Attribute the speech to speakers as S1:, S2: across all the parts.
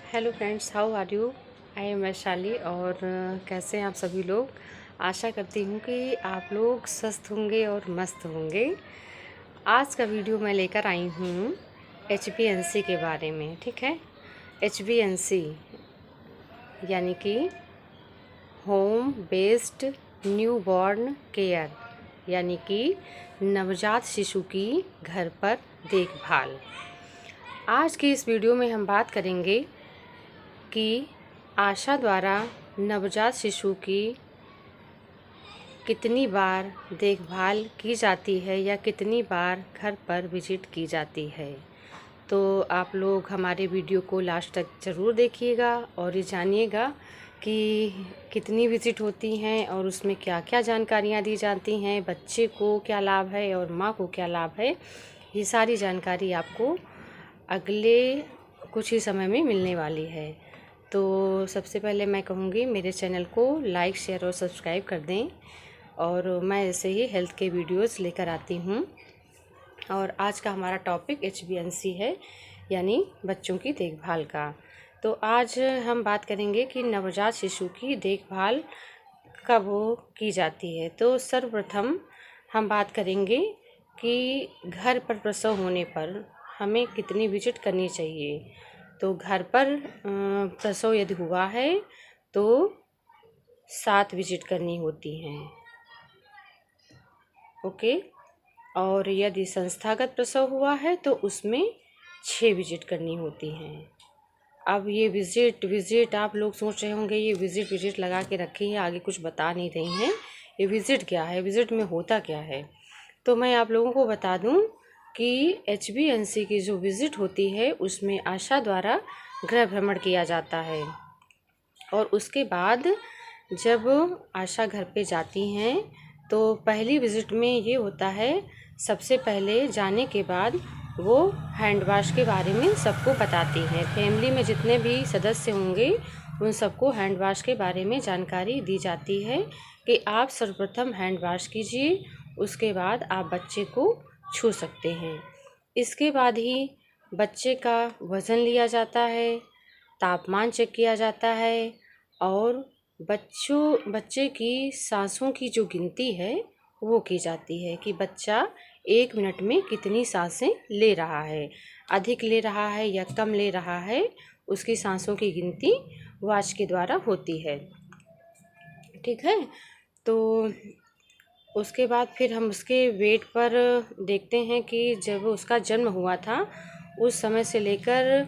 S1: Hello friends, how are you? I am Vaishali. और कैसे हैं आप सभी लोग? आशा करती हूँ कि आप लोग स्वस्थ होंगे और मस्त होंगे। आज का वीडियो मैं लेकर आई हूँ HbA1c के बारे में। ठीक है, HbA1c यानी कि home based new born care, यानी कि नवजात शिशु की घर पर देखभाल। आज की इस वीडियो में हम बात करेंगे कि आशा द्वारा नवजात शिशु की कितनी बार देखभाल की जाती है या कितनी बार घर पर विजिट की जाती है। तो आप लोग हमारे वीडियो को लास्ट तक ज़रूर देखिएगा और ये जानिएगा कि कितनी विजिट होती हैं और उसमें क्या क्या जानकारियाँ दी जाती हैं, बच्चे को क्या लाभ है और माँ को क्या लाभ है। ये सारी जानकारी आपको अगले कुछ ही समय में मिलने वाली है। तो सबसे पहले मैं कहूँगी मेरे चैनल को लाइक, शेयर और सब्सक्राइब कर दें। और मैं ऐसे ही हेल्थ के वीडियोस लेकर आती हूँ। और आज का हमारा टॉपिक HbA1c है, यानी बच्चों की देखभाल का। तो आज हम बात करेंगे कि नवजात शिशु की देखभाल कब की जाती है। तो सर्वप्रथम हम बात करेंगे कि घर पर प्रसव होने पर हमें कितनी विजिट करनी चाहिए। तो घर पर प्रसव यदि हुआ है तो 7 विजिट करनी होती हैं। ओके। और यदि संस्थागत प्रसव हुआ है तो उसमें 6 विजिट करनी होती हैं। अब ये विजिट आप लोग सोच रहे होंगे ये विजिट लगा के रखी है, आगे कुछ बता नहीं रही हैं। ये विजिट क्या है, विजिट में होता क्या है। तो मैं आप लोगों को बता दूं कि HbA1c की जो विजिट होती है उसमें आशा द्वारा गृह भ्रमण किया जाता है। और उसके बाद जब आशा घर पे जाती हैं तो पहली विजिट में ये होता है, सबसे पहले जाने के बाद वो हैंड वॉश के बारे में सबको बताती हैं। फैमिली में जितने भी सदस्य होंगे उन सबको हैंड वॉश के बारे में जानकारी दी जाती है कि आप सर्वप्रथम हैंड वॉश कीजिए, उसके बाद आप बच्चे को छू सकते हैं। इसके बाद ही बच्चे का वज़न लिया जाता है, तापमान चेक किया जाता है और बच्चे की सांसों की जो गिनती है वो की जाती है कि बच्चा 1 मिनट में कितनी सांसें ले रहा है, अधिक ले रहा है या कम ले रहा है। उसकी सांसों की गिनती वॉच के द्वारा होती है। ठीक है। तो उसके बाद फिर हम उसके वेट पर देखते हैं कि जब उसका जन्म हुआ था उस समय से लेकर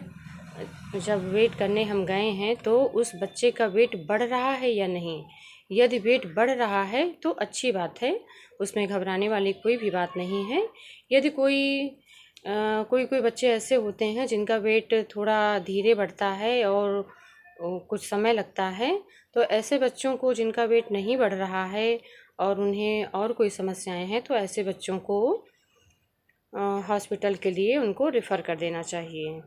S1: जब वेट करने हम गए हैं तो उस बच्चे का वेट बढ़ रहा है या नहीं। यदि वेट बढ़ रहा है तो अच्छी बात है, उसमें घबराने वाली कोई भी बात नहीं है। यदि कोई बच्चे ऐसे होते हैं जिनका वेट थोड़ा धीरे बढ़ता है और कुछ समय लगता है, तो ऐसे बच्चों को जिनका वेट नहीं बढ़ रहा है और उन्हें और कोई समस्याएं हैं तो ऐसे बच्चों को हॉस्पिटल के लिए उनको रेफ़र कर देना चाहिए।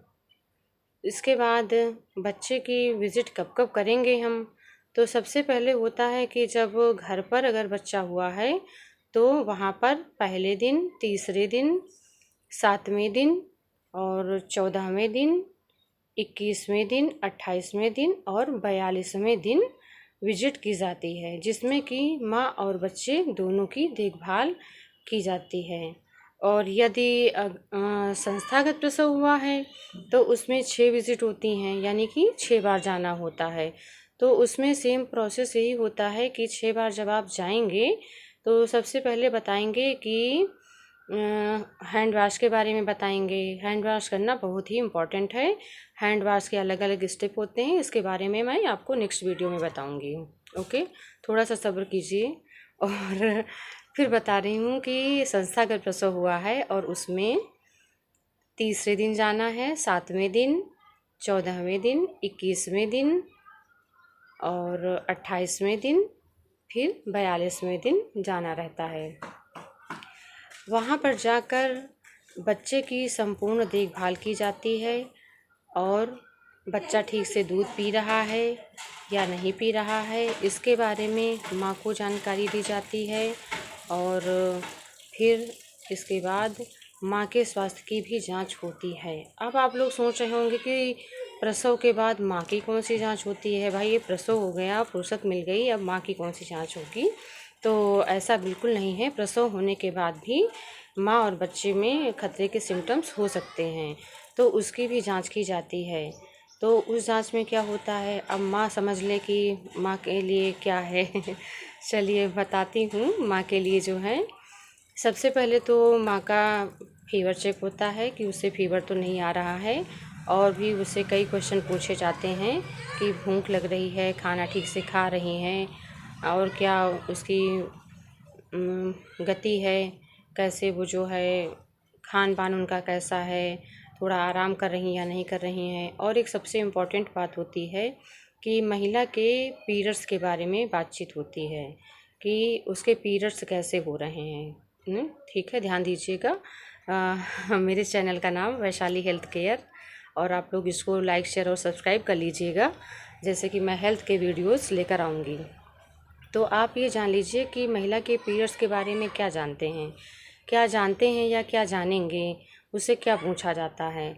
S1: इसके बाद बच्चे की विज़िट कब कब करेंगे हम, तो सबसे पहले होता है कि जब घर पर अगर बच्चा हुआ है तो वहाँ पर पहले दिन, तीसरे दिन, 7वें दिन और 14वें दिन, 21वें दिन, 28वें दिन और 42वें दिन विजिट की जाती है, जिसमें कि माँ और बच्चे दोनों की देखभाल की जाती है। और यदि संस्थागत प्रसव हुआ है तो उसमें 6 विजिट होती हैं, यानी कि 6 बार जाना होता है। तो उसमें सेम प्रोसेस यही होता है कि 6 बार जब आप जाएंगे तो सबसे पहले बताएंगे कि हैंड वॉश के बारे में बताएंगे। हैंड वॉश करना बहुत ही इम्पॉर्टेंट है। हैंड वॉश के अलग अलग स्टेप होते हैं, इसके बारे में मैं आपको नेक्स्ट वीडियो में बताऊंगी। ओके, थोड़ा सा सब्र कीजिए। और फिर बता रही हूँ कि संस्थागत प्रसव हुआ है और उसमें तीसरे दिन जाना है, 7वें दिन, 14वें दिन, 21वें दिन और 28वें दिन, फिर 42वें दिन जाना रहता है। वहाँ पर जाकर बच्चे की संपूर्ण देखभाल की जाती है और बच्चा ठीक से दूध पी रहा है या नहीं पी रहा है, इसके बारे में माँ को जानकारी दी जाती है। और फिर इसके बाद माँ के स्वास्थ्य की भी जांच होती है। अब आप लोग सोच रहे होंगे कि प्रसव के बाद माँ की कौन सी जांच होती है? भाई ये प्रसव हो गया, फुर्सत मिल गई, अब माँ की कौन सी जांच होगी? तो ऐसा बिल्कुल नहीं है। प्रसव होने के बाद भी माँ और बच्चे में खतरे के सिम्टम्स हो सकते हैं, तो उसकी भी जांच की जाती है। तो उस जांच में क्या होता है, अब माँ समझ ले कि माँ के लिए क्या है चलिए बताती हूँ। माँ के लिए जो है, सबसे पहले तो माँ का फीवर चेक होता है कि उसे फीवर तो नहीं आ रहा है, और भी उससे कई क्वेश्चन पूछे जाते हैं कि भूख लग रही है, खाना ठीक से खा रही हैं, और क्या उसकी गति है, कैसे वो जो है खान पान उनका कैसा है, थोड़ा आराम कर रही या नहीं कर रही हैं। और एक सबसे इम्पॉर्टेंट बात होती है कि महिला के पीरियड्स के बारे में बातचीत होती है कि उसके पीरियड्स कैसे हो रहे हैं। ठीक है, ध्यान दीजिएगा। मेरे चैनल का नाम वैशाली हेल्थ केयर, और आप लोग इसको लाइक शेयर और सब्सक्राइब कर लीजिएगा, जैसे कि मैं हेल्थ के वीडियोस लेकर आऊँगी। तो आप ये जान लीजिए कि महिला के पीरियड्स के बारे में क्या जानते हैं, क्या जानते हैं या क्या जानेंगे, उससे क्या पूछा जाता है।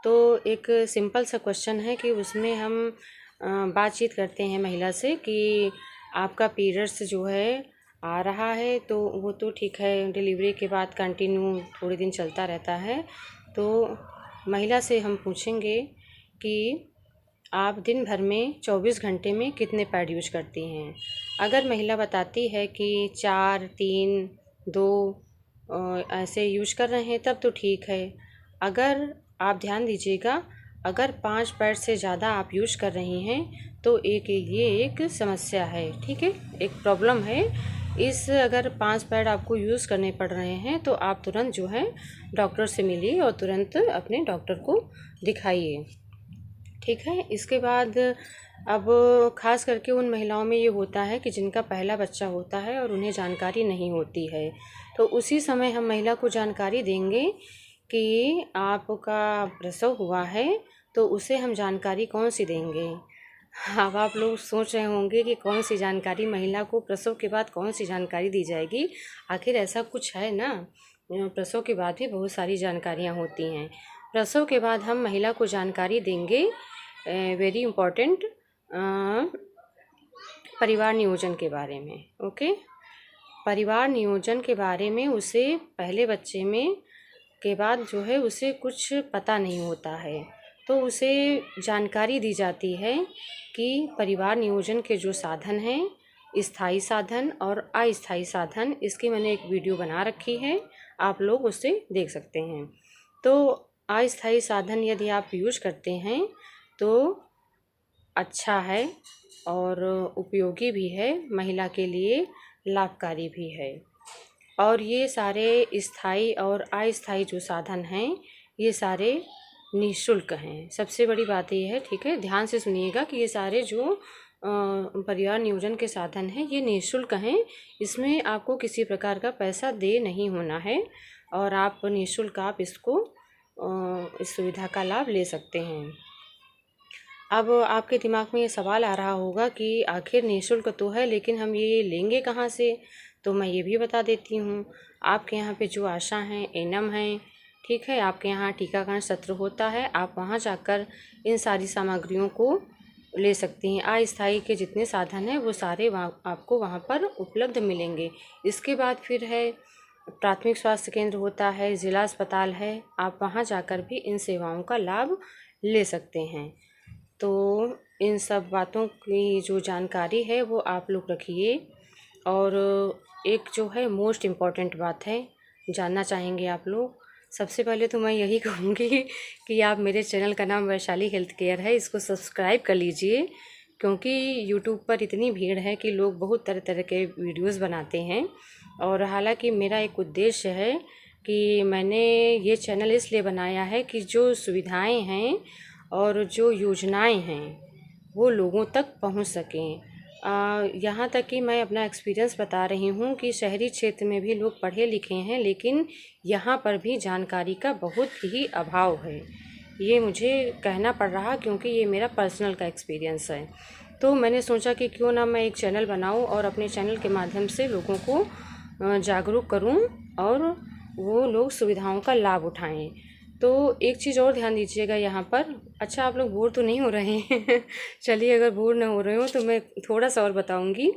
S1: तो एक सिंपल सा क्वेश्चन है कि उसमें हम बातचीत करते हैं महिला से कि आपका पीरियड्स जो है आ रहा है, तो वो तो ठीक है, डिलीवरी के बाद कंटिन्यू थोड़े दिन चलता रहता है। तो महिला से हम पूछेंगे कि आप दिन भर में 24 घंटे में कितने पैड यूज करती हैं। अगर महिला बताती है कि 4, 3, 2 ऐसे यूज कर रहे हैं, तब तो ठीक है। अगर आप ध्यान दीजिएगा, अगर 5 पैड से ज़्यादा आप यूज कर रही हैं तो ये एक समस्या है, ठीक है, एक प्रॉब्लम है। अगर 5 पैड आपको यूज़ करने पड़ रहे हैं तो आप तुरंत जो है डॉक्टर से मिलिए और तुरंत अपने डॉक्टर को दिखाइए, ठीक है। इसके बाद अब ख़ास करके उन महिलाओं में ये होता है कि जिनका पहला बच्चा होता है और उन्हें जानकारी नहीं होती है, तो उसी समय हम महिला को जानकारी देंगे कि आपका प्रसव हुआ है, तो उसे हम जानकारी कौन सी देंगे। अब आप लोग सोच रहे होंगे कि कौन सी जानकारी महिला को प्रसव के बाद कौन सी जानकारी दी जाएगी। आखिर ऐसा कुछ है ना, प्रसव के बाद भी बहुत सारी जानकारियाँ होती हैं। प्रसव के बाद हम महिला को जानकारी देंगे वेरी इम्पॉर्टेंट परिवार नियोजन के बारे में। ओके, परिवार नियोजन के बारे में उसे पहले बच्चे में के बाद जो है उसे कुछ पता नहीं होता है, तो उसे जानकारी दी जाती है कि परिवार नियोजन के जो साधन हैं, स्थायी साधन और अस्थायी साधन, इसकी मैंने एक वीडियो बना रखी है, आप लोग उसे देख सकते हैं। तो अस्थायी साधन यदि आप यूज करते हैं तो अच्छा है और उपयोगी भी है, महिला के लिए लाभकारी भी है। और ये सारे स्थायी और अस्थायी जो साधन हैं, ये सारे निःशुल्क हैं। सबसे बड़ी बात ये है, ठीक है, ध्यान से सुनिएगा कि ये सारे जो परिवार नियोजन के साधन हैं ये निःशुल्क हैं। इसमें आपको किसी प्रकार का पैसा दे नहीं होना है, और आप निःशुल्क आप इसको इस सुविधा का लाभ ले सकते हैं। अब आपके दिमाग में ये सवाल आ रहा होगा कि आखिर निःशुल्क तो है, लेकिन हम ये लेंगे कहाँ से? तो मैं ये भी बता देती हूँ। आपके यहाँ पे जो आशा हैं, एनम हैं, ठीक है, आपके यहाँ टीकाकरण सत्र होता है, आप वहाँ जाकर इन सारी सामग्रियों को ले सकती हैं। अस्थायी के जितने साधन हैं वो सारे आपको वहाँ पर उपलब्ध मिलेंगे। इसके बाद फिर है प्राथमिक स्वास्थ्य केंद्र होता है, ज़िला अस्पताल है, आप वहाँ जाकर भी इन सेवाओं का लाभ ले सकते हैं। तो इन सब बातों की जो जानकारी है वो आप लोग रखिए। और एक जो है मोस्ट इम्पॉर्टेंट बात है, जानना चाहेंगे आप लोग, सबसे पहले तो मैं यही कहूँगी कि आप मेरे चैनल का नाम वैशाली हेल्थ केयर है, इसको सब्सक्राइब कर लीजिए, क्योंकि यूट्यूब पर इतनी भीड़ है कि लोग बहुत तरह तरह के वीडियोस बनाते हैं। और हालांकि मेरा एक उद्देश्य है कि मैंने ये चैनल इसलिए बनाया है कि जो सुविधाएं हैं और जो योजनाएं हैं वो लोगों तक पहुंच सकें। यहाँ तक कि मैं अपना एक्सपीरियंस बता रही हूँ कि शहरी क्षेत्र में भी लोग पढ़े लिखे हैं, लेकिन यहाँ पर भी जानकारी का बहुत ही अभाव है। ये मुझे कहना पड़ रहा क्योंकि ये मेरा पर्सनल का एक्सपीरियंस है। तो मैंने सोचा कि क्यों ना मैं एक चैनल बनाऊँ और अपने चैनल के माध्यम से लोगों को जागरूक करूँ और वो लोग सुविधाओं का लाभ उठाएँ। तो एक चीज़ और ध्यान दीजिएगा यहाँ पर। अच्छा, आप लोग बोर तो नहीं हो रहे हैं? चलिए, अगर बोर ना हो रहे हो तो मैं थोड़ा सा और बताऊँगी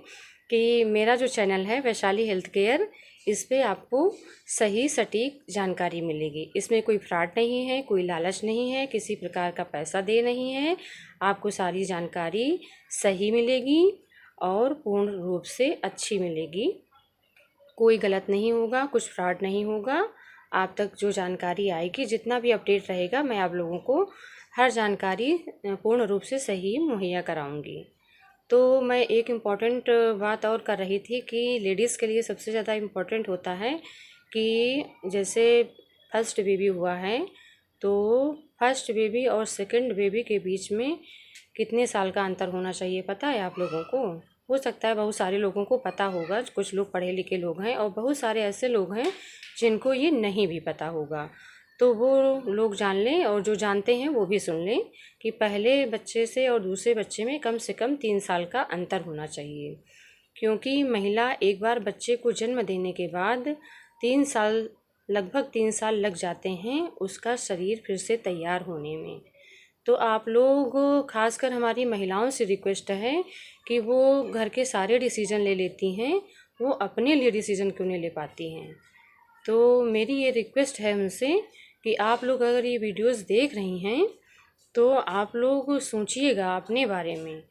S1: कि मेरा जो चैनल है वैशाली हेल्थ केयर, इस पे आपको सही सटीक जानकारी मिलेगी। इसमें कोई फ्रॉड नहीं है, कोई लालच नहीं है, किसी प्रकार का पैसा दे नहीं है। आपको सारी जानकारी सही मिलेगी और पूर्ण रूप से अच्छी मिलेगी। कोई गलत नहीं होगा, कुछ फ्रॉड नहीं होगा। आप तक जो जानकारी आएगी, जितना भी अपडेट रहेगा, मैं आप लोगों को हर जानकारी पूर्ण रूप से सही मुहैया कराऊंगी। तो मैं एक इम्पॉर्टेंट बात और कर रही थी कि लेडीज़ के लिए सबसे ज़्यादा इम्पॉर्टेंट होता है कि जैसे फर्स्ट बेबी हुआ है, तो फर्स्ट बेबी और सेकंड बेबी के बीच में कितने साल का अंतर होना चाहिए, पता है आप लोगों को? हो सकता है बहुत सारे लोगों को पता होगा, कुछ लोग पढ़े लिखे लोग हैं और बहुत सारे ऐसे लोग हैं जिनको ये नहीं भी पता होगा। तो वो लोग जान लें और जो जानते हैं वो भी सुन लें कि पहले बच्चे से और दूसरे बच्चे में कम से कम 3 साल का अंतर होना चाहिए। क्योंकि महिला एक बार बच्चे को जन्म देने के बाद 3 साल, लगभग 3 साल लग जाते हैं उसका शरीर फिर से तैयार होने में। तो आप लोग, खासकर हमारी महिलाओं से रिक्वेस्ट है कि वो घर के सारे डिसीजन ले लेती हैं, वो अपने लिए डिसीजन क्यों नहीं ले पाती हैं। तो मेरी ये रिक्वेस्ट है उनसे कि आप लोग अगर ये वीडियोस देख रही हैं तो आप लोग सोचिएगा अपने बारे में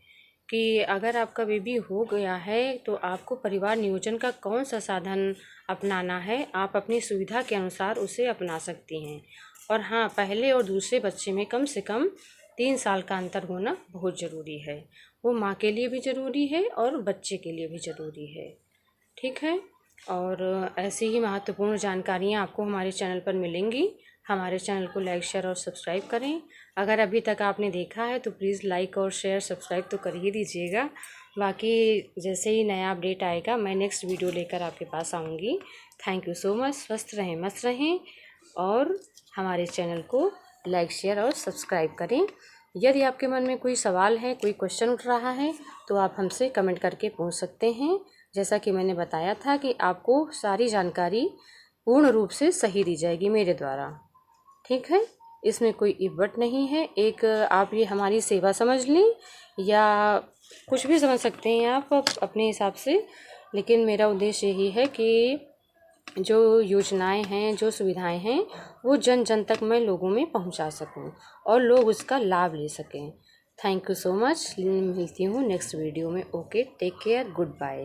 S1: कि अगर आपका बेबी हो गया है तो आपको परिवार नियोजन का कौन सा साधन अपनाना है। आप अपनी सुविधा के अनुसार उसे अपना सकती हैं। और हाँ, पहले और दूसरे बच्चे में कम से कम 3 साल का अंतर होना बहुत ज़रूरी है। वो माँ के लिए भी ज़रूरी है और बच्चे के लिए भी ज़रूरी है। ठीक है। और ऐसी ही महत्वपूर्ण जानकारियाँ आपको हमारे चैनल पर मिलेंगी। हमारे चैनल को लाइक, शेयर और सब्सक्राइब करें। अगर अभी तक आपने देखा है तो प्लीज़ लाइक और शेयर सब्सक्राइब तो कर ही दीजिएगा। बाकी जैसे ही नया अपडेट आएगा मैं नेक्स्ट वीडियो लेकर आपके पास आऊँगी। Thank you so much. स्वस्थ रहें, मस्त रहें और हमारे चैनल को लाइक, शेयर और सब्सक्राइब करें। यदि आपके मन में कोई सवाल है, कोई क्वेश्चन उठ रहा है तो आप हमसे कमेंट करके पूछ सकते हैं। जैसा कि मैंने बताया था कि आपको सारी जानकारी पूर्ण रूप से सही दी जाएगी मेरे द्वारा। ठीक है, इसमें कोई इब्बट नहीं है। एक आप ये हमारी सेवा समझ लें या कुछ भी समझ सकते हैं आप अपने हिसाब से, लेकिन मेरा उद्देश्य यही है कि जो योजनाएं हैं, जो सुविधाएं हैं, वो जन जन तक मैं लोगों में पहुंचा सकूं और लोग उसका लाभ ले सकें। Thank you so much. मिलती हूँ नेक्स्ट वीडियो में। Okay, take care, good bye.